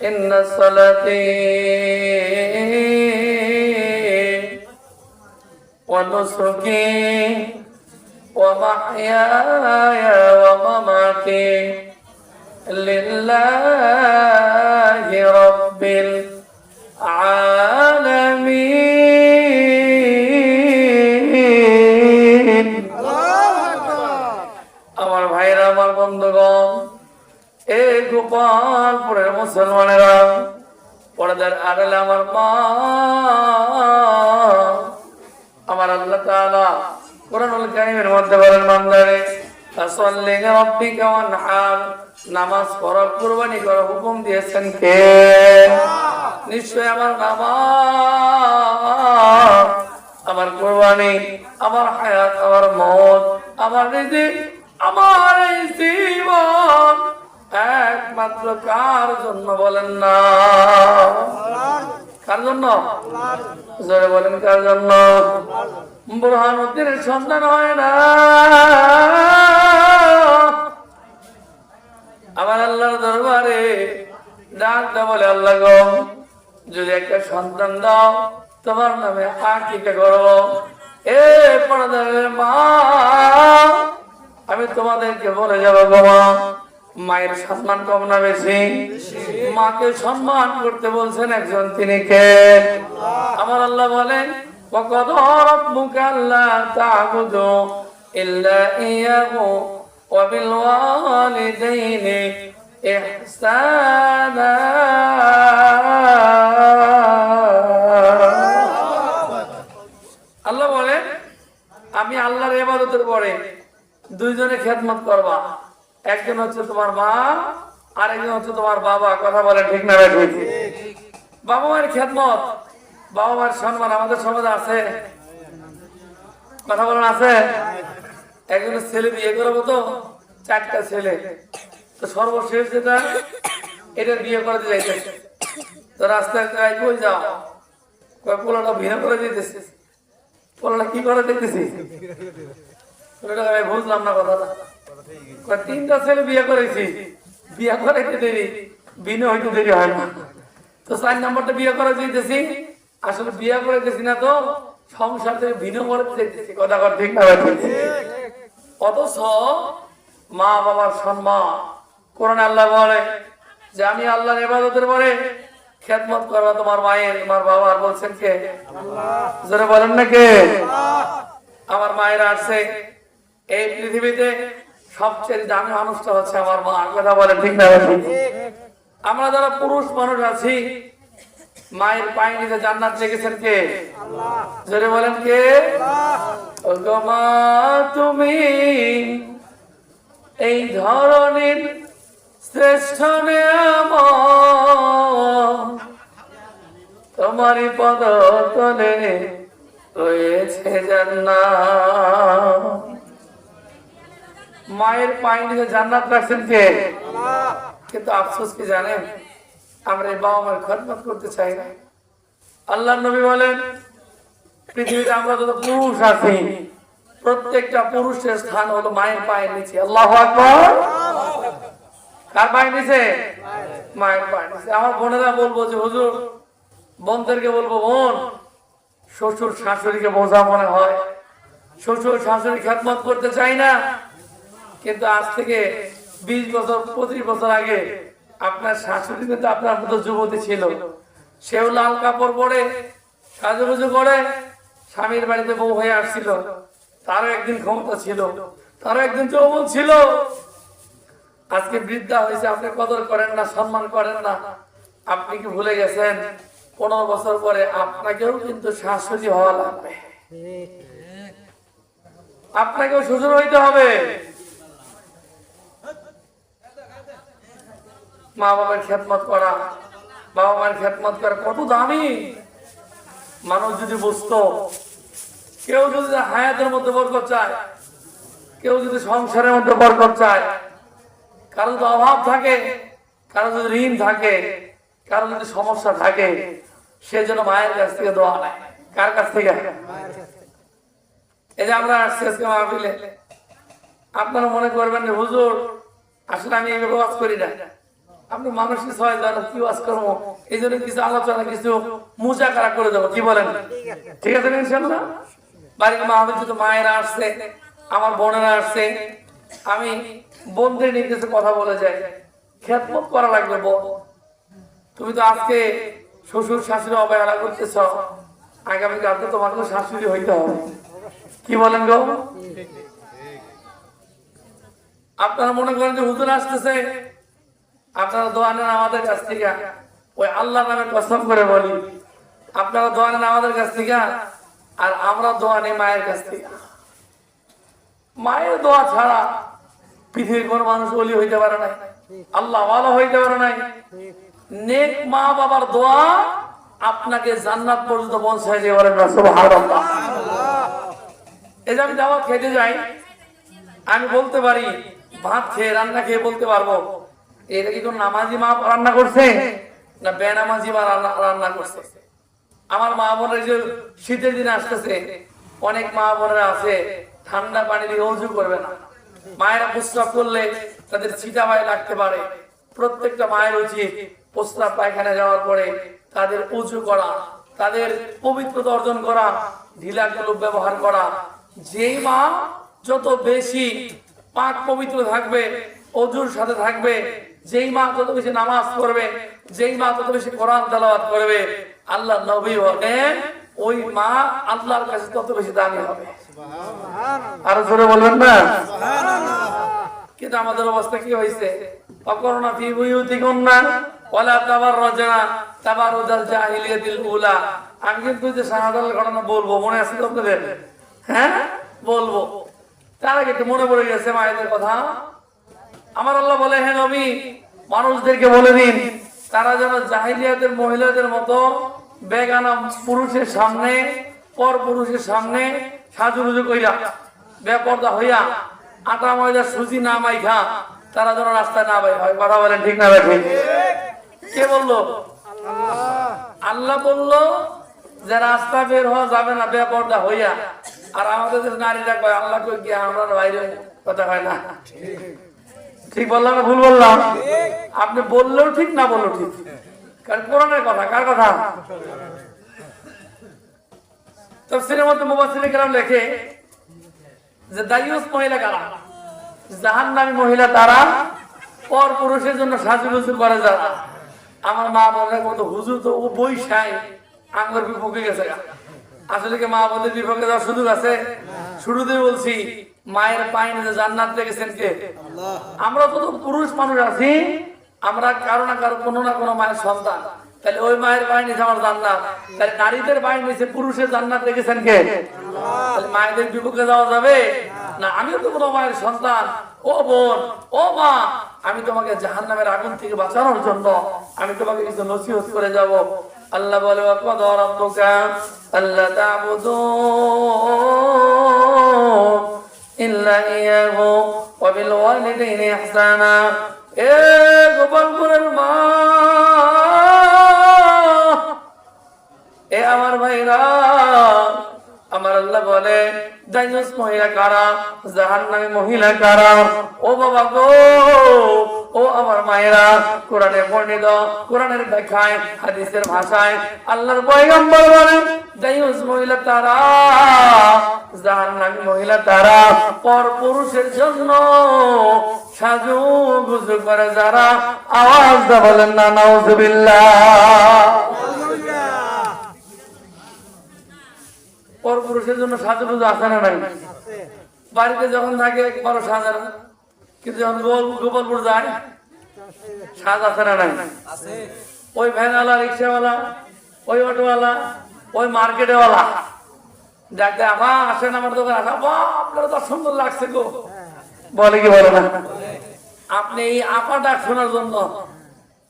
ইন্না সালাতি ওয়া নুসুকি ওয়া মাহইয়ায়া ওয়া মামাতি লিল্লাহি রাব্বিল আলামিন। আমার ভাইরা, আমার বন্ধুগণ, এই গোপালপুরের মুসলমানেরা, পর্দার আড়ালে আমার মা, আমার আল্লাহ তাআলা কোরআনুল কারীমের মধ্যে বলেন, বান্দারে ফাসাল্লি লিরাব্বিকা ওয়ানহার, নামাজ পড়ো, কুরবানি করো হুকুম দিয়েছেন কে? নিশ্চয় আমার নামাজ, আমার কুরবানি, আমার হায়াত, আমার মওত, আমার রিজিক, আমার এই জীবন একমাত্র কার জন্য বলেন না? কার জন্য? জোরে বলেন, কার জন্য? বুরহানুদ্দিনের সন্তান হয় না, আমার আল্লাহর দরবারে ডাক দেয়, বলে আল্লাহ গো, যদি একটা সন্তান দাও তোমার নামে আকিকা করব। এ পর্দার মা, আমি তোমাদেরকে বলে যাবো গো মা, মায়ের সম্মান কম না বেশি? মাকে সম্মান করতে বলছেন একজন, তিনি কে? আমার আল্লাহ বলেন, ওয়াকাদা রাব্বুকা আল্লা তা'বুদু ইল্লা ইয়্যাহু ওয়া বিল ওয়ালিদাইনি ইহসানা। আল্লাহ বলেন, আমি আল্লাহর ইবাদতের পরে দুইজনে খেদমত করবা। একজন হচ্ছে তোমার মা, আর একজন হচ্ছে তোমার বাবা। কথা বলে ঠিক না? ঠিক। বাবা মায়ের খেদমত, বাবা মায়ের সম্মান আমাদের সমাজে আছে? কথা বলেন, আছে? একজন ছেলে বিয়ে করবো তো 4টা ছেলে, তো সর্বশেষ যেটা, এটা বিয়ে করতে যাইতেছে, তো রাস্তায় কই যাও, পোলাটা ভিন্ন করে দিতেছে। পোলাটা কি করে দেখতেছি? বুঝলাম না কথাটা। 3টা ছেলে বিয়ে করেছি, বিয়ে করাইতে দেরি, বিয়ে হইতে দেরি হয় না। তো 4 নম্বরটা বিয়ে করা যাইতেছি, আসলে বিয়ে করাইতেছি না, তো সংসার থেকে ভিন্ন করে যাইতেছি। কথা কথা ঠিক না? অথচ মা বাবার সম্মান কোরআনে আল্লাহ বলে যে আমি আল্লাহর ইবাদতের পরে খেদমত করবা তোমার মায়ের, তোমার বাবার। বলছেন কে? জোরে বলেন না কে? আমার মায়ের আসছে এই পৃথিবীতে সবচেয়ে দামি মানুষটা হচ্ছে আমার মা। কথা বলেন ঠিক না? আমরা যারা পুরুষ মানুষ আছি, মায়ের পায়ে নিচে জান্নাত দেখেছেন কে? জোরে বলেন কে? ওগো মা, তুমি এই ধরনের শ্রেষ্ঠ নিয়ামত, তোমারই পদতলে রয়েছে জান্নাত। মায়ের পায়ে নিচে জান্নাত রাখছেন কে? কিন্তু আফসোস কি জানেন, আমরা এই বাবা মায়ের খেদমত করতে চাই না। আল্লাহর নবী বলেন, পৃথিবীতে আমরা যত পুরুষ আছি, প্রত্যেকটা পুরুষের স্থান হলো মায়ের পায়ের নিচে। আল্লাহু আকবার। কার পায়ের নিচে? মায়ের পায়ের নিচে। আমার বোনেরা বলবো যে হুজুর, বোনদেরকে বলবো, বোন, শ্বশুর শাশুড়িকে বোঝা মনে হয়, শ্বশুর শাশুড়ি খেদমত করতে চাই না, কিন্তু আজ থেকে 20 বছর 25 বছর আগে আপনার শাশুড়ি কিন্তু আপনার মতো যুবতী ছিল। সেও লাল কাপড় পরে সাজুগুজু করে স্বামীর বাড়িতে বউ হয়ে আসছিল। তারও একদিন ক্ষমতা ছিল, তারও একদিন যৌবন ছিল। আজকে বৃদ্ধা হয়েছে, আপনি কদর করেন না, সম্মান করেন না। আপনি কি ভুলে গেছেন 15 বছর পরে আপনাকেও কিন্তু শাশুড়ি হওয়া লাগবে, আপনাকেও শ্বশুর হইতে হবে। মা বাবার খেদমত করা, বাবা মায়ের খেদমত করা কত দামি। মানুষ যদি বুঝতো, কেউ যদি হায়াতের মধ্যে বরকত চায়, কেউ যদি সংসারের মধ্যে বরকত চায়, কারো যদি অভাব থাকে, কারো যদি ঋণ থাকে, কারো যদি সমস্যা থাকে, সে যেন মায়ের কাছ থেকে দোয়া নেয়। কার কাছ থেকে? এই যে আমরা আসছি আজকে মাহফিলে, আপনারা মনে করবেন যে হুজুর আসলে আমি এইভাবে ওয়াজ করি না, আপনি মানুষের ছয় জানা কি ওয়াজ করবো, এই জন্য কিছু আলোচনা কিছু মুজাকারা করে দেবো, কি বলেন? ঠিক আছে ইনশাআল্লাহ। বাড়ির মাহফিল তো মায়েরা আসছে, আমার বোনেরা আসছে, আমি বোনদের নিয়ে কিছু কথা বলে যাই। খেদমত করা লাগবে বোন। তুমি তো আজকে শ্বশুর শাশুড়ি অবহেলা করতেছ, আগামীকালকে তোমাকে শাশুড়ি হইতে হবে, কি বলেন গো? আপনারা মনে করেন যে হুজুর আসতেছে, আপনারা দোয়া নেন আমাদের কাছ থেকে, ওই আল্লাহর নামে কসম করে বলি, আপনারা দোয়া নেন আমাদের কাছ থেকে, আর আমরা দোয়া নেই মায়ের কাছ থেকে। মায়ের দোয়া ছাড়া পৃথিবীর কোন মানুষ ওলি হইতে পারে নাই, আল্লাহ ভালো হইতে পারে নাই। নেক মা বাবার দোয়া আপনাকে জান্নাত পর্যন্ত পৌঁছায় দিয়ে বলেন না সুবহানাল্লাহ। এই যে আমি দাওয়াত খেতে যাই, আমি বলতে পারি, ভাত খেয়ে রান্না খেয়ে বলতে পারবো এটা কি কোন নামাজি মা রান্না করছে না বেনামাজি মা রান্না করছে। আমার মা বোনের যে শীতের দিনে আসতেছে, অনেক মা বোনেরা আছে ঠান্ডা পানি দিয়ে ওযু করবে না, মায়েরা প্রস্রাব করলে তাদের ছিটা পায়ে লাগতে পারে। প্রত্যেকটা মায়ের উচিত প্রস্রাব পায়খানা যাওয়ার পরে তাদের ওযু করা, তাদের পবিত্রতা অর্জন করা, ঢিলা কলুপ ব্যবহার করা। যেই মা যত বেশি পাক পবিত্র থাকবে, ওযুর সাথে থাকবে, যেই মা তত বেশি নামাজ পড়বে, যেই মা তত বেশি কোরআন তেলাওয়াত করবে, আল্লাহ নবী বলেন ওই মা আল্লাহর কাছে তত বেশি দামি হবে। আরো জোরে বলবেন না? কিন্তু আমাদের অবস্থা কি হয়েছে? অকরনা ফি বুয়ুতিকুন্না ওয়ালা তাবাররাজনা তাবারুজাল জাহিলিয়াতিল উলা। আমি কিন্তু যে শাহাদাতের ঘটনা বলবো, মনে আছে তো আপনাদের? হ্যাঁ বলবো, তার আগে একটু মনে পড়ে গেছে মায়েদের কথা। আমার আল্লাহ বলে, হে নবী মানুষদেরকে বলে দিন তারা যেন জাহিলিয়াতের মহিলাদের মতো বেগানা পুরুষের সামনে, পর পুরুষের সামনে সাজুরুজু কইরা বেপর্দা হইয়া আটা ময়দা সুজি না মাইখা তারা যেন রাস্তায় না বের হয়। কথা বলেন ঠিক না ঠিক? কে বললো? আল্লাহ বললো যে রাস্তা বের হওয়া যাবে না বেপর্দা হইয়া। আর আমাদের নারীরা কয় আল্লাহ কই গিয়ে আমরা বাইরে, কথা হয় না। ঠিক বললাম না ভুল বললাম? আপনি বললেও ঠিক, না বললেও ঠিক, কারণ কোরআনের কথা। কার কথা? তাফসীরের মধ্যে মুফাসসিরিনে কেরাম লেখে যে দায়ুস মহিলা কারা? জাহান্নামী মহিলা তারা পর পুরুষের জন্য সাজুগুজু করে যারা। আমার মা বলে কত হুজুর তো ও বৈশাই আঙ্গুর বিপক্ষে গেছে। আসলে কি মা বোনের বিপক্ষে যাওয়ার সুযোগ আছে? শুরুতেই বলছি মায়ের পায়ে নিয়ে জান্নাত দেখেছেন কে? আমরা তো পুরুষ মানুষ আছি, আমরা কারো না কারো কোনো না কোনো মায়ের সন্তান। তাহলে ওই মায়ের পায়ে নিচে আমার জান্নাত, তাহলে নারীদের পায়ে নিচে পুরুষের জান্নাত দেখেছেন কে? তাহলে মায়েদের বিপক্ষে যাওয়া যাবে না? আমিও তো কোনো মায়ের সন্তান। ও বোন, ও মা, আমি তোমাকে জাহান্নামের আগুন থেকে বাঁচানোর জন্য আমি তোমাকে কিছু নসিহত করে যাব। আল্লাহ বলে ওয়াকাদা রাব্বুকা আল্লা তা'বুদু ইল্লা ইয়াহু ওয়া বিল ওয়ালিদাইনি ইহসানা। এ গোপালপুরের মা, এ আমার ভাইরা, আমার আল্লাহ বলে দায়ুস মহিলা কারা, জাহান্নামী মহিলা কারা? ও বাবা গো, ও আমার মায়েরা, কোরআনে বর্ণিত, কোরআনের ব্যাখ্যায়, হাদিসের ভাষায় আল্লাহর পয়গম্বর বলেন দায়ুস মহিলা তারা, জাহান্নামী মহিলা তারা পর পুরুষের জন্য সাজুগুজু করে যারা। আওয়াজ দা বলেন না নাউজুবিল্লাহ। পর পুরুষের জন্য সাজুগুজু আছে না নাই? বাড়িতে যখন থাকে বড় সাজ, কিন্তু যখন গোপালপুর যায় সাজ আছে না নাই? ওই ভ্যানওয়ালা, রিক্সাওয়ালা, ওই অটোওয়ালা, ওই মার্কেটওয়ালা ডাকতে, আবা আসেন আমার দোকান, আসা বা আপনার তো সুন্দর লাগছে গো, বলে কি বলে না? আপনি এই আপা ডাক শোনার জন্য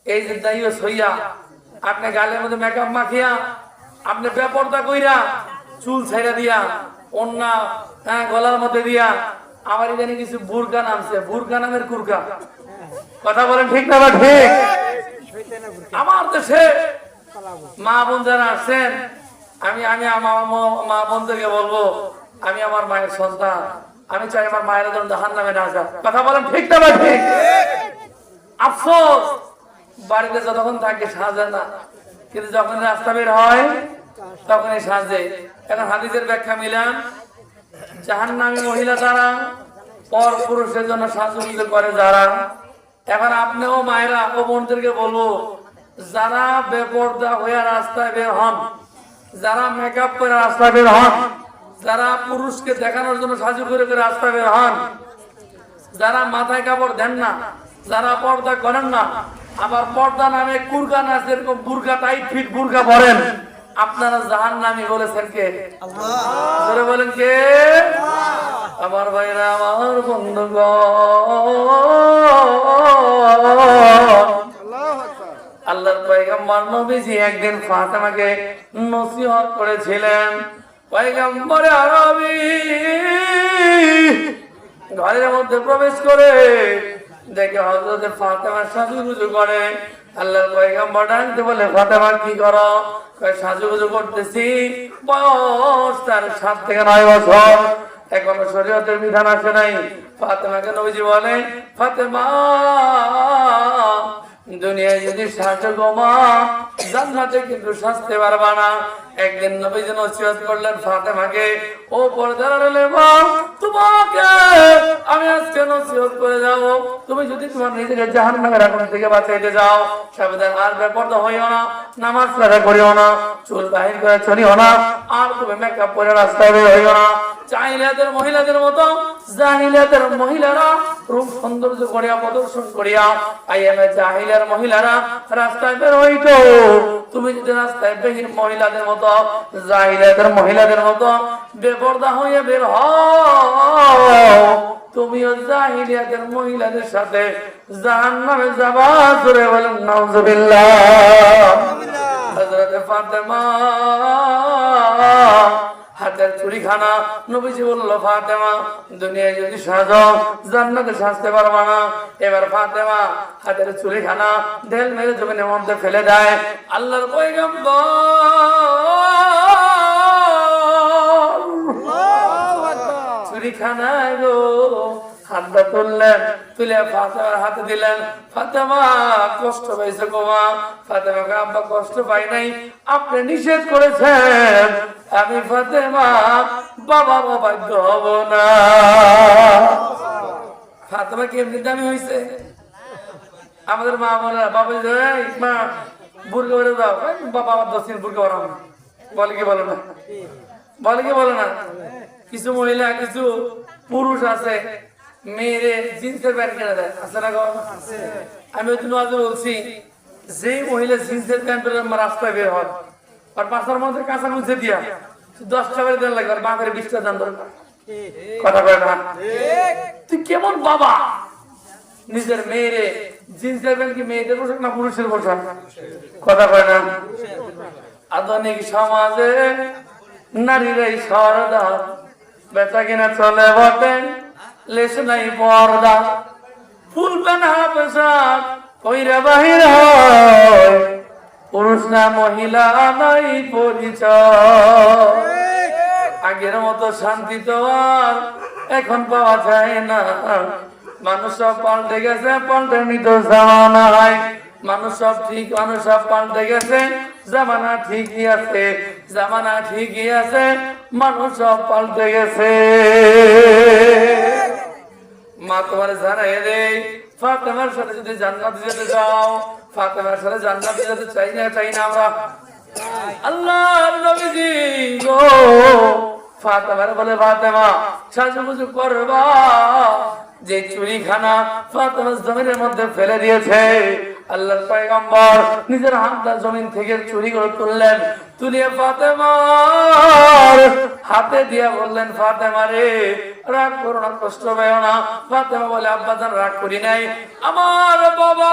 এই যে দায়ুস হইয়া আপনি গালের মধ্যে মেকআপ মাখিয়া, আপনি বেপরদা কইরা, চুল ছেড়ে দিয়া, ওন্না গলার মধ্যে দিয়া, আমার এখানে কিছু বুরকা নামছে, বুরকা নামের কুরকা। কথা বলেন ঠিক না? ঠিক। আমার দেশে মা বোন যারা আসছেন, আমি আমার মা বোনদেরকে বলবো আমি আমার মায়ের সন্তান, আমি চাই আমার মায়ের জন্য জাহান্নামে না যাক। কথা বলেন ঠিক না? ঠিক। আফসোস বাড়িতে যতক্ষণ থাকে সাজে না, কিন্তু যখন রাস্তা বের হয় তখনই সাজে। এখন হাদিসের ব্যাখ্যা মিলান, জাহান্নামী মহিলা যারা, পর পুরুষের জন্য সাজুগুজ করে যারা। এখন আপনিও মায়েরা ও বোনদেরকে বলবো, যারা বেপরদা হয়ে রাস্তায় বের হন, যারা মেকআপ করে রাস্তায় বের হন, যারা পুরুষকে দেখানোর জন্য সাজু করে করে রাস্তায় বের হন, যারা মাথায় কাপড় দেন না, যারা পর্দা করেন না, আবার পর্দা নামে কুরকান আছে, এরকম বুরকা টাইট ফিট বুরকা পরেন, আপনারা জাহান্নামী বলেছেন কে? আল্লাহ। বলেন কে? আমার ভাইরা, আমার বন্ধুগণ, আল্লাহর পয়গম্বর নবীজি একদিন ফাতেমাকে নসিহত করেছিলেন। পয়গম্বরে আরবী ঘরের মধ্যে প্রবেশ করে দেখে হযরত ফাতেমা সাজুগুজু করে। আল্লাহর পয়গম্বর ডাকতে বলে, ফাতেমা কি করো? কয় সাজুগুজু করতেছি। বয়স তার 7 থেকে 9 বছর, এখনো শরীয়তের বিধান আসে নাই। ফাতেমাকে নবীজি বলে, ফাতেমা দুনিয়ায় যদি সাজো গো মা, জান্নাতে কিন্তু সাজতে পারবা না। একদিন নবীজি নসিহত করলেন ফাতেমাকে, ও পর্দার আড়ালে মা, তোমাকে আমি আজকে নসিহত করে যাব। তুমি যদি তোমার নিজেকে জাহান্নামের আগুন থেকে বাঁচাইতে যাও, সাবধান, আর বেপরদা হইও না, নামাজ পড়া করিও না, চুল বাহির করে চলিও না, আর তুমি মেকআপ করে রাস্তায় বের হইও না। জাহিলিয়াতের মহিলাদের মতো জাহিলিয়াতের মহিলারা রূপ সৌন্দর্য করিয়া প্রদর্শন করিয়া আইএমএ জাহিলিয়ার মহিলারা রাস্তায় বের হইতো। তুমি যদি রাস্তায় বেহির মহিলাদের মতো, জাহিলিয়াতের মহিলাদের মতো বেপরদা হয়ে বের হও, তুমিও জাহিলিয়াতের মহিলাদের সাথে জাহান্নামে যাবা। জোরে বলেন নাউজুবিল্লাহ। হযরত ফাতেমা হাতের চুরিখানা, নবীজি বলল, ফাতেমা দুনিয়ায় যদি সাজো, জান্নাতে সাজতে পারবা না। এবার ফাতেমা হাতের চুরিখানা ঢেল মেরে জমিনের মধ্যে ফেলে দেয়। আল্লাহর পয়গম্বর চুরিখানা গো হাতটা তুললেন, তুলে ফাতেমার হাতে দিলেন। ফাতেমা কষ্ট পাইছে গো মা। ফাতেমাকে, আব্বা কষ্ট পাই নাই, আপনি নিষেধ করেছেন, আমি ফাতেমা বাবা বাধ্য হব না। ফাতেমা কি এমনি দামি হয়েছে? আমাদের মা বলে, বাবা মা বুরকা বেড়ে দাও, বাবা আমার 10 দিন বুরকা বাড়াবো, বলে কি বলে না? বলে কি বলে না? কিছু মহিলা, কিছু পুরুষ আছে মেয়েরে জিন্সের প্যান্ট কিনে দেয়, আছে না? আমি ওই দিন বলছি, যে মহিলা জিন্সের প্যান্ট পরে রাস্তায় বের হয়, আর পাশার মধ্যে কাঁচা মুছে দিয়া 10 টাকা দেন লাগবে, আর বাঁকের 20 টাকা দাম দরকার। কথা কয় না? তুই কেমন বাবা? নিজের মেয়েরে জিন্সের প্যান্ট কি মেয়েদের পোশাক না পুরুষের পোশাক? কথা কয় না? আধুনিক সমাজে নারীরাই সরদার, বেচা কিনা চলে বটে, লেশ নাই পর্দা, ফুল প্যান্ট হাফ শার্ট কইরা বাহির হয়, পুরুষ না মহিলা নাই পরিচয়। আগের মতো শান্তি তো আর এখন পাওয়া যায় না। মানুষ সব পাল্টে গেছে, পাল্টে নিত জামানায়। মানুষ সব ঠিক, মানুষ সব পাল্টে গেছে, জামানা ঠিকই আছে, জামানা ঠিকই আছে, মানুষ সব পাল্টে গেছে। মা তোমার জানাই দেই, ফাতেমার সাথে যদি জান্নাতে যেতে চাও, ফাতেমার সাথে জান্নাতে যেতে চাই না আমরা? আল্লাহর নবীজি গো ফাতেমার বলে, ফাতেমা সাজুগুজু করবা। যে চুরিখানা ফাতেমা জমিনের মধ্যে ফেলে দিয়েছে, আল্লাহর পয়গম্বর নিজের হাতটা জমিন থেকে চুরি করে তুললেন, তুলিয়ে ফাতেমার হাতে দিয়ে বললেন, ফাতেমা রে রাগ করো না, কষ্ট পেও না। ফাতেমা বলে, আব্বা জান রাগ করি নাই, আমার বাবা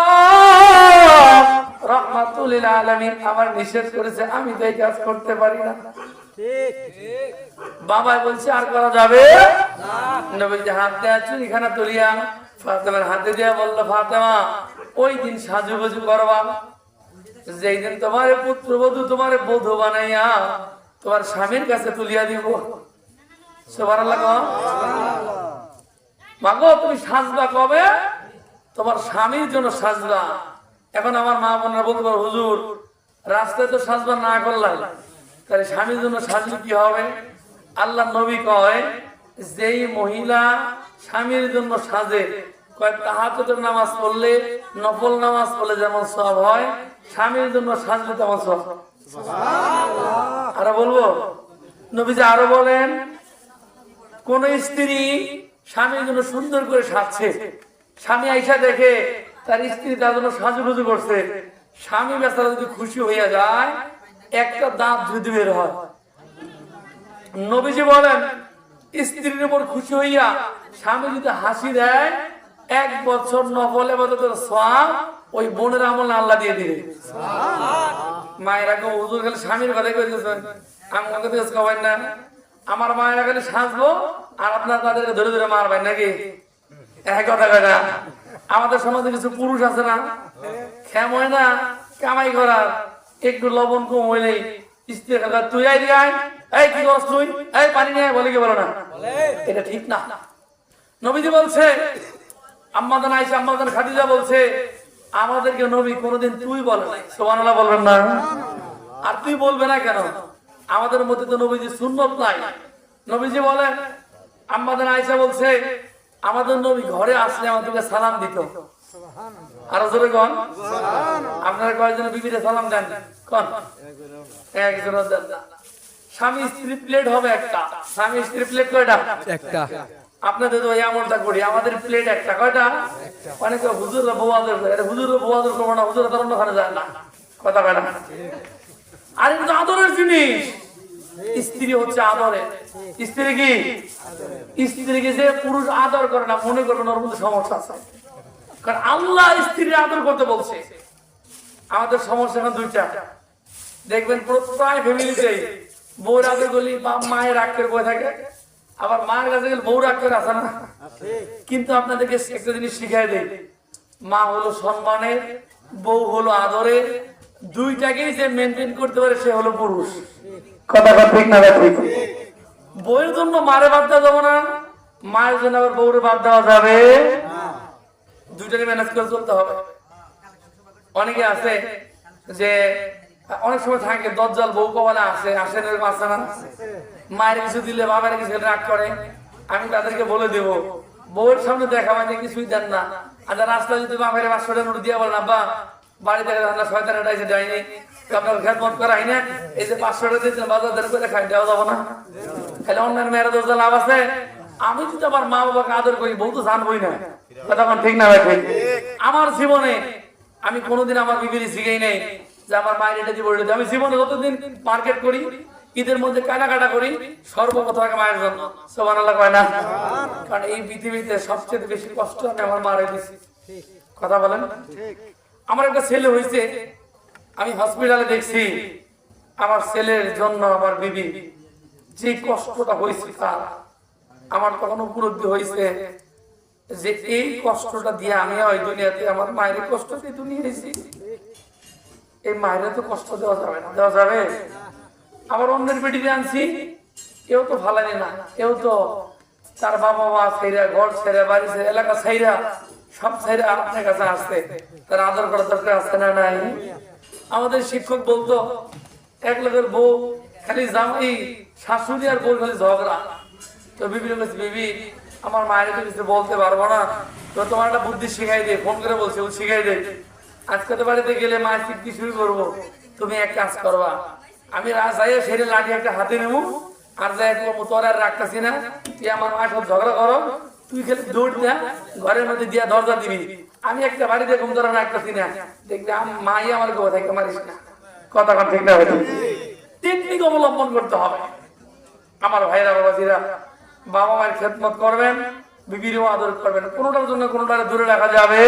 রাহমাতুল লিল আলামিন আমার নিষেধ করেছে, আমি তো এই কাজ করতে পারি না। বাবা বলছে আর করা যাবে না। নবীজি হাত দিয়ে চুরিখানা তুলিয়া ফাতেমার হাতে দিয়ে বলল, ফাতেমা ওই দিন সাজুগুজু করবা, যেই দিন তোমার পুত্রবধূ তোমার বধূ বানাইয়া তোমার স্বামীর কাছে তুলিয়া দিব। সুবহানাল্লাহ। মাগো তুমি সাজবা কবে? তোমার স্বামীর জন্য সাজবা, এখন আমার মা বোনরা বলতে পারো, হুজুর রাস্তায় তো সাজবার না করলাম, তাহলে স্বামীর জন্য সাজলে কি হবে? আল্লাহ নবী কয়, যেই মহিলা স্বামীর জন্য সাজে, কয় তাহাজ্জুদের নামাজ পড়লে, নফল নামাজ পড়লে যেমন সওয়াব হয়, স্বামীর জন্য সাজলে তেমন সওয়াব। আরো বলবো, নবীজি আরো বলেন, কোন স্ত্রী স্বামীর জন্য সুন্দর করে সাজছে, স্বামী আইসা দেখে তার স্ত্রী তার জন্য সাজুগুজু করছে, স্বামী বেচারা যদি খুশি হইয়া যায়, একটা দাঁত যদি বের হয়। নবীজি বলেন, স্ত্রীর উপর খুশি হইয়া স্বামী যদি হাসি দেয়, 1 বছর নফল ইবাদতের সওয়াব ওই বোনের আমলে আল্লাহ দিয়ে দিবে। মায়েরা কেউ হুজুর খালি স্বামীর কথা কইতেছেন, আমাকে তো কবেন না, আমার মায়েরা খালি সাজবো আর আপনার তাদেরকে ধরে ধরে মারবেন নাকি? এক কথা কয়টা। আমাদের সমাজে কিছু পুরুষ আছে না, খেম হয় না কামাই করার, একটু লবণ কম হইলেই স্ত্রী তুই আই দিয়াই, এই কি করছ তুই, এই পানি নিয়ে বলে কি বলো না, এটা ঠিক না। নবীজি বলছে, আম্মাজান আয়েশা আম্মাজান খাদিজা বলছে, আমাদেরকে নবী কোনোদিন তুই বলে নাই। সুবহানাল্লাহ বলবেন না? আর তুই বলবে না কেন? আমাদের মধ্যে তো নবীজি সুন্নত নাই। নবীজি বলেন, আম্মাজান আয়েশা বলছে, আমাদের নবী ঘরে আসলে আমাদেরকে সালাম দিত। আরো জোরে কোন, আপনারা কয়জন বিবিরে সালাম দেন? কোন একজন দেন না। স্বামী স্ত্রী প্লেট হবে একটা, স্বামী স্ত্রী প্লেট কয়টা? একটা। আপনাদের তো এই আমলটা করি, আমাদের প্লেট একটা, কয়টা? অনেকে হুজুররা বউ আদর করে, হুজুররা বউ আদর করবো না, হুজুররা তখন ওখানে যায় না, কথা কয়টা? আর এটা আদরের জিনিস। স্ত্রী হচ্ছে আদরের। স্ত্রী কি? স্ত্রীকে যে পুরুষ আদর করে না, মনে করবেন ওর মধ্যে সমস্যা আছে, কারণ আল্লাহ স্ত্রীর আদর করতে বলছে। আমাদের সমস্যা এখন দুইটা, দেখবেন প্রায় ফ্যামিলিতেই বউর আদর করলে বা মায়ের রাগ করে বয়ে থাকে, আবার মায়ের কাছে গেলে বউ রাগ করে আসে না। কিন্তু আপনাদেরকে একটা জিনিস শিখাই দেই, মা হলো সম্মানের, বউ হলো আদরের, দুইটাকেই যে মেনটেন করতে পারে সে হলো পুরুষ। কথা ঠিক না? ঠিক। বউয়ের জন্য মারে বাদ দেওয়া যাবে না, মায়ের জন্য আবার বউরে বাদ দেওয়া যাবে, দুইটাকে ম্যানেজ করে চলতে হবে। অনেকে আছে যে অনেক সময় থাকে দজ্জাল বউ কপালে আসে, আসে না, মায়ের কিছু দিলে বাবার কিছু রাগ করে। আমি তাদেরকে বলে দেব, বউয়ের সামনে দেখা মানে কিছুই দেন না, আর রাস্তায় যদি বাপের 500 টাকা নোট দিয়ে বলেন, আব্বা বাড়িতে শয়তান এটা এসে যায়নি, আপনার খেদমত করা হয় না, এই যে 500 টাকা দিয়েছেন বাজার করে খাই দেওয়া যাবো না, খালি অন্যের মেয়েরা দরজা লাভ আছে। আমি যদি আমার মা বাবাকে আদর করি, বউ তো জানবই না, কথা ঠিক না? ঠিক। আমার জীবনে আমি কোনোদিন আমার বিবির শিখেই নেই যে আমার মায়ের এটা দিব। আমি জীবনে যতদিন মার্কেট করি, ঈদের মধ্যে কেনাকাটা করি, সর্বপ্রথম আগে মায়ের জন্য। সুবহানাল্লাহ কয় না? কারণ এই পৃথিবীতে সবচেয়ে বেশি কষ্ট আমি আমার মারে দিছি। কথা বলেন? আমার একটা ছেলে হয়েছে, আমি হসপিটালে দেখছি আমার ছেলের জন্য আমার বিবি যে কষ্টটা হয়েছে, তার আমার তখন উপলব্ধি হয়েছে যে এই কষ্টটা দিয়ে আমি ওই দুনিয়াতে আমার মায়ের কষ্ট দিয়ে দুনিয়াছি, এই মায়ের তো কষ্ট দেওয়া যাবে না, দেওয়া যাবে? আবার অন্যের বেটিতে আনছি, কেউ তো ভালো না, কেউ তো তার বাবা মা ছেড়া, ঘর ছেড়া, বাড়ি ছেড়া, এলাকা ছেড়া, সব ছেড়া আপনার কাছে আসতে, তার আদর করার দরকার আছে না নাই? আমাদের শিক্ষক বলতো, এক লোকের বউ খালি জামাই, শাশুড়ি আর বউ খালি ঝগড়া। তো বিবির কাছে, বিবি আমার মায়ের তো কিছু বলতে পারবো না, তো তোমার একটা বুদ্ধি শিখাই দে, ফোন করে বলছে, ও শিখাই দে। আজকে তো বাড়িতে গেলে মায়ের শিখতে শুরু করবো, তুমি এক কাজ করবা, আমি রাজাইয়া সেরে লাঠি একটা হাতে নেবো, আর যাই তোর আর রাখতেছি না, তুই আমার মায়ের সাথে ঝগড়া করো, তুই খেলে দৌড় দেয়া ঘরের মধ্যে দিয়া দরজা দিবি, আমি একটা বাড়িতে ঘুম ধরা রাখতেছি না, দেখবি মাই আমার গো থেকে মারিস না। কথা ঠিক না? টেকনিক অবলম্বন করতে হবে। আমার ভাইরা বাবাজিরা, বাবা মায়ের খেদমত করবেন, বিবিরও আদর করবেন, কোনোটার জন্য কোনোটারে দূরে রাখা যাবে।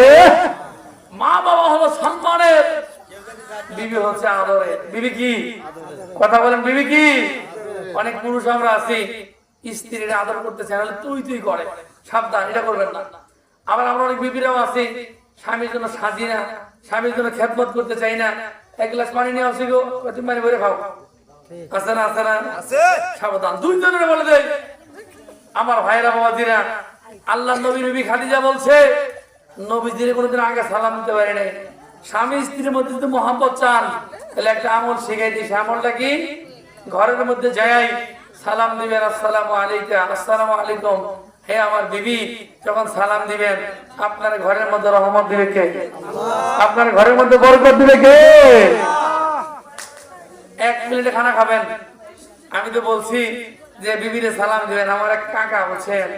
মা বাবা হলো সম্মানের, বিবি হচ্ছে আদরের। বিবি কি? কথা বলেন, বিবি কি? অনেক পুরুষ আমরা আছি, স্ত্রীর আদর করতে চাই না, তুই তুই করে, সাবধান, এটা করবেন না। আবার আমরা অনেক বিবিরাও আছি, স্বামীর জন্য সাজি না, স্বামীর জন্য খেদমত করতে চাই না, 1 গ্লাস পানি নিয়ে আসি গো, তুমি পানি ভরে খাও, আছে না? আছে না? সাবধান, দুইজনের বলে দেয়। আমার ভাইরা বাবাজিরা, আল্লাহ নবী, নবী খাদিজা বলছে, নবীজির কোনোদিন আগে সালাম দিতে পারে নাই, স্বামী স্ত্রীর মধ্যে যদি মহব্বত চান তাহলে একটা আমল শিখাই দিই। সে আমলটা কি? ঘরের মধ্যে যাই সালাম দিবেন, আসসালামু আলাইকা, আসসালামু আলাইকুম। হে আমার বিবি, যখন সালাম দিবেন আপনার ঘরের মধ্যে রহমত দিবে কে? আপনার ঘরের মধ্যে বরকত দিবে কে? 1 মিনিটে খানা খাবেন। আমি তো বলছি যে বিবিরে সালাম দিবেন। আমার এক কাকা বলছেন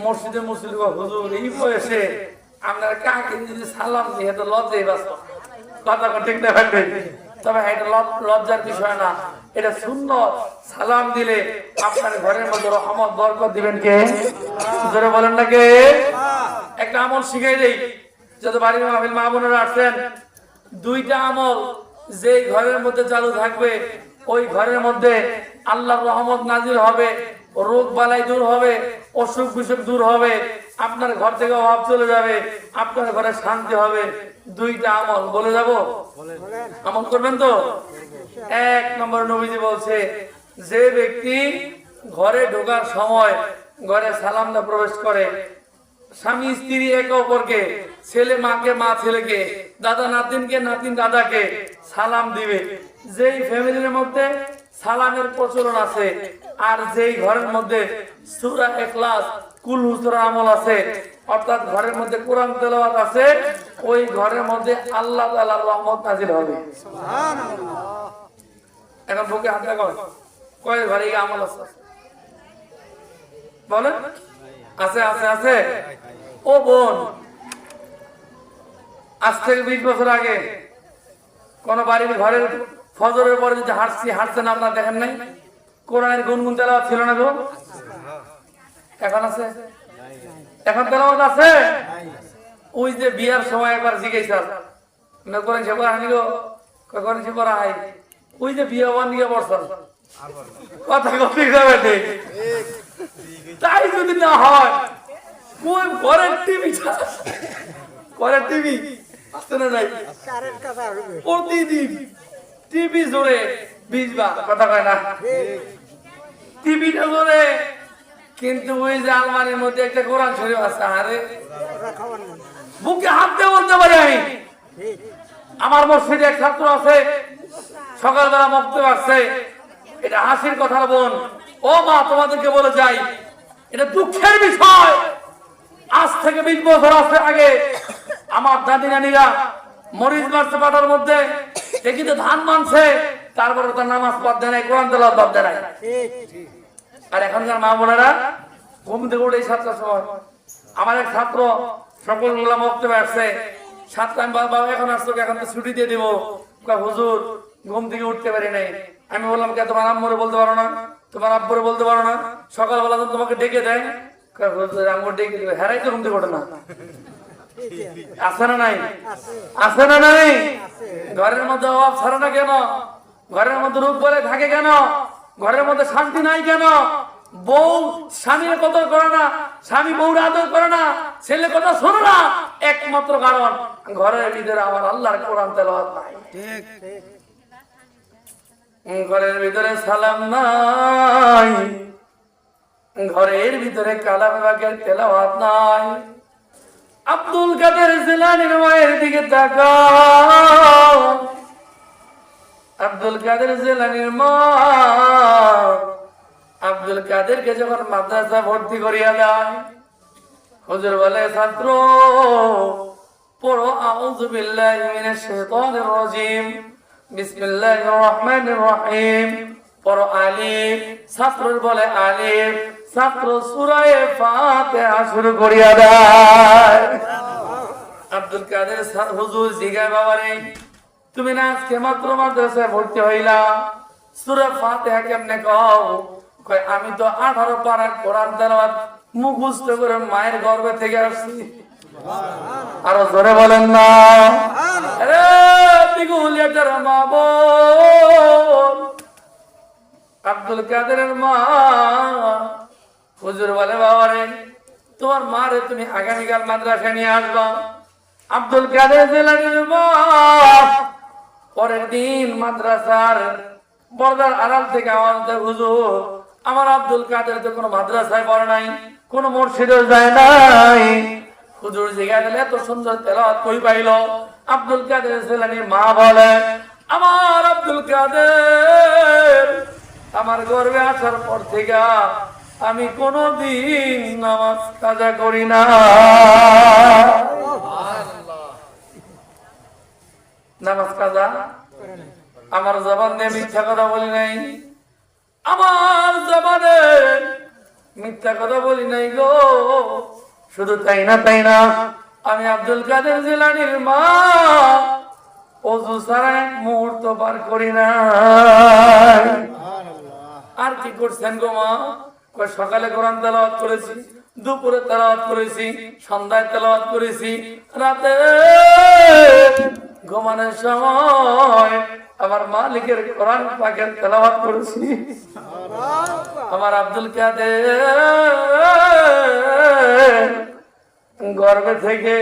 মসজিদে মুসলিম হুজুর এই বয়সে আপনার কাকে যদি সালাম দিয়ে তো লজ্জাই বাঁচত। কথা ঠিক না ভাই? তবে এটা লজ্জার বিষয় না, এটা সুন্নত। সালাম দিলে আপনার ঘরের মধ্যে রহমত বরকত দিবেন কে? জোরে বলেন না কে? একটা আমল শিখাই দেই। যত বাড়ির মাহফিল মা বোনেরা আসছেন, 2টা আমল যে ঘরের মধ্যে চালু থাকবে ওই ঘরের মধ্যে আল্লাহর রহমত নাজিল হবে, রোগ বালাই দূর হবে, অসুখ বিসুখ দূর হবে, আপনার ঘর থেকে অভাব চলে যাবে, আপনার ঘরে শান্তি হবে। 2টা আমল বলে যাব, আমল করবেন তো? 1 নম্বর নবীজি বলছে যে ব্যক্তি ঘরে ঢোকার সময় ঘরে সালাম দিয়ে প্রবেশ করে, স্বামী স্ত্রী একে অপরকে, ছেলে মাকে, মা ছেলেকে, দাদা নাতিনকে, নাতিন দাদাকে সালাম দিবে। যেই ফ্যামিলির মধ্যে সালামের প্রচলন আছে আর যেই ঘরের মধ্যে সূরা ইখলাস কুল হুজুর আমল আছে, অর্থাৎ ঘরের মধ্যে কোরআন তেলাওয়াত আছে, ওই ঘরের মধ্যে আল্লাহ তাআলার রহমত নাজিল হবে। সুবহানাল্লাহ। এখন বুকে হাত লাগাও, কয় ঘরে এই আমল আছে? বলেন। আছে আছে আছে। ও বোন, আজ থেকে 20 বছর আগে কোন বাড়ির ঘরের ফজরের পরে যদি হাঁটছেন আপনারা দেখেন নাই? কোরআনের গুনগুন তেলাওয়াত ছিল না গো? এখন আছে? এখন তেলাওয়াত আছে? ওই যে বিয়ার সময় একবার জিজ্ঞাসা না করেন সে করা হয়নি গো, কখন সে করা হয়? ওই যে বিয়ে হওয়ার নিয়ে বর্ষা কথা ঠিক যাবে ঠিক। তাই যদি না হয় কোন ঘরের টিভি, ঘরের টিভি আসতে না নাই প্রতিদিন টিভি জোরে 20 বার কথা কয় না? টিভিটা জোরে, কিন্তু ওই যে আলমারির মধ্যে একটা কোরআন শরীফ আছে। আরে বুকে হাত দিয়ে বলতে পারি আমি, আমার মসজিদে এক ছাত্র আছে সকালবেলা বক্তব্য আসছে, এটা হাসির কথা বোন। ও মা, তোমাদেরকে বলে যাই, এটা দুঃখের বিষয়। আজ থেকে 20 বছর আগে আমার দাদি নানিরা মরিচ মারছে পাটার মধ্যে, দেখিতে ধান মানছে, তারপরে তার নামাজ পড়তে নাই, কোরআন তেলাওয়াত পড়তে নাই। আর এখনকার মা বোনেরা ঘুম থেকে উঠে 7টার সময়, আমার এক ছাত্র সকলগুলা বক্তব্য আসছে 7টা, আমি বাবা এখন আসতো, এখন তো ছুটি দিয়ে দিব। হুজুর ঘুম থেকে উঠতে পারি নাই। আমি বললাম কে, তোমার আম্মুরে বলতে পারো না, তোমার আব্বুরে বলতে পারো না? সকালবেলা তো তোমাকে ডেকে দেয়, আম্মু ডেকে দেবে, হেরাই তো ঘুম থেকে ওঠে না। আছে না নাই? আছে না নাই? ঘরের মধ্যে অভাব ছাড়ে না কেন? ঘরের মধ্যে রোগ বলে থাকে কেন? ঘরের মধ্যে শান্তি নাই কেন? বউ স্বামীর কদর করে না, স্বামী বউর আদর করে না, ছেলে কথা শোনে না, একমাত্র কারণ ঘরের ভিতরে আমার আল্লাহর কোরআন তেলাওয়াত নাই। ঘরের ভিতরে সালাম নাই, ঘরের ভিতরে কালাম পাকের তেলাওয়াত নাই। আব্দুল কাদের জিলানীর মায়ের দিকে তাকাও। আব্দুল কাদের জিলানীর মা আব্দুল কাদেরকে যখন মাদ্রাসা ভর্তি করিয়া দেয়, হুজুর বলে ছাত্র পড়ো আউযু বিল্লাহি মিনাশ শাইতানির রাজিম, বিসমিল্লাহির রহমানির রহিম। পড়ো আলিফ, ছাত্র বলে আলিফ, ছাত্র সূরা ফাতিহা শুরু করিয়া দেয়। আব্দুল কাদের হুজুর জিগায়, বাবারে তুমি না আজকে মাত্র মাদ্রাসায় ভর্তি হইলা, সূরা ফাতিহা কেমনে কও? কয় আমি তো 18 পারা কোরআন তেলাওয়াত মুখস্থ করে মায়ের গর্ভে থেকে আসছি। আরো জোরে বলেন না? আরে বিগুলিয়াটার মা বোন, আব্দুল কাদেরের মা হুজুর বলে, বাবারে তোমার মারে তুমি আগামীকাল মাদ্রাসায় নিয়ে আসবা। আব্দুল কাদের জিলানীর মা পরের দিন মাদ্রাসার পর্দার আড়াল থেকে আওয়াজ দেয়, হুজুর আমার আব্দুল কাদের তো কোনো মাদ্রাসায় পড়ে নাই, কোনো মসজিদেও যায় নাই। হুজুর জিজ্ঞাসা করলেন, এত সুন্দর তেলাওয়াত কই পাইল? আব্দুল কাদের জিলানীর মা বলে, আমার আব্দুল কাদের আমার গর্ভে আসার পর থেকে আমি কোনদিন নামাজ কাজা করি না। নামাজ কাজা আমার জবান দিয়ে মিথ্যা কথা বলি নাই, আমার জবানে মিথ্যা কথা বলি নাই গো। শুধু তাই না আমি আব্দুল কাদের জিলানীর মা ওযু ছাড়া এক মুহূর্ত পার করি না। আর কি করছেন গো মা? সকালে কোরআন তেলাওয়াত করেছি, দুপুরে তেলাওয়াত করেছি, সন্ধ্যায় তেলাওয়াত করেছি, রাতে ঘুমানোর সময় আমার মালিকের কোরআন পাকের তেলাওয়াত করেছি। আমার আব্দুল কাদের গর্ভে থেকে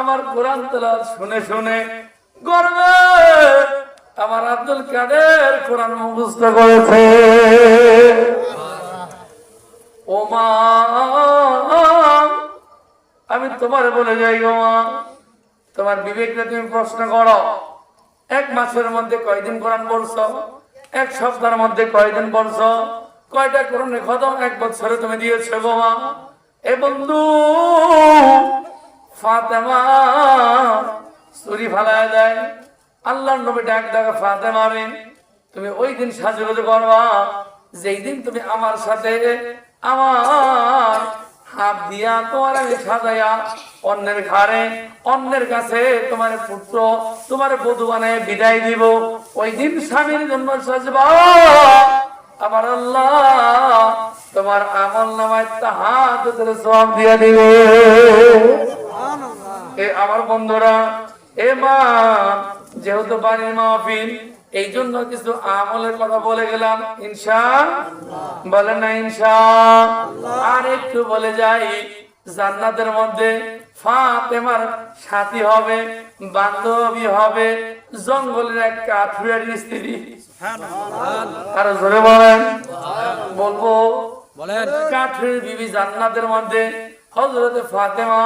আমার কোরআন তেলাওয়াত শুনে শুনে গর্বে আমার আব্দুল কাদের কোরআন মুখস্থ করেছে। ও মা, আমি তোমার বলে যাই গো মা, তোমার বিবেককে তুমি প্রশ্ন করো, এক মাসের মধ্যে কয়দিন কোরআন পড়ছো? এক সপ্তাহের মধ্যে কয়দিন পড়ছো? কয়টা কোরআনের খতম এক বছরে তুমি দিয়েছো গো মা? এ বন্ধু, ফাতেমা চুরি ফালায় দেয়, আল্লাহর নবী ডাক ডাকা ফাতেমা রে, তুমি ওই দিন সাজুগুজু করবা যেই দিন তুমি আমার সাথে আমার হাত দিয়া তোমার আমি সাজাইয়া অন্যের ঘরে অন্যের কাছে তোমার পুত্র তোমার বধূ বানায় বিদায় দিব। ওই দিন স্বামীর জন্য সাজবা, আমার আল্লাহ তোমার আমল নামায় তাহাজ্জুদের সওয়াব দিয়া দিবে। এ আমার বন্ধুরা, এ মা, যেহেতু বাড়ির মাহফিল, এই জন্য কিছু আমলের কথা বলে গেলাম, ইনশাআল্লাহ বলেন না ইনশাআল্লাহ। আর একটু বলে যাই, জান্নাতের মধ্যে ফাতেমার সাথী হবে, বান্ধবী হবে জঙ্গলের এক কাঠুরিয়ার স্ত্রী। আর জোরে বলেন, বলবো কাঠুরির বিবি জান্নাতের মধ্যে হযরত ফাতেমা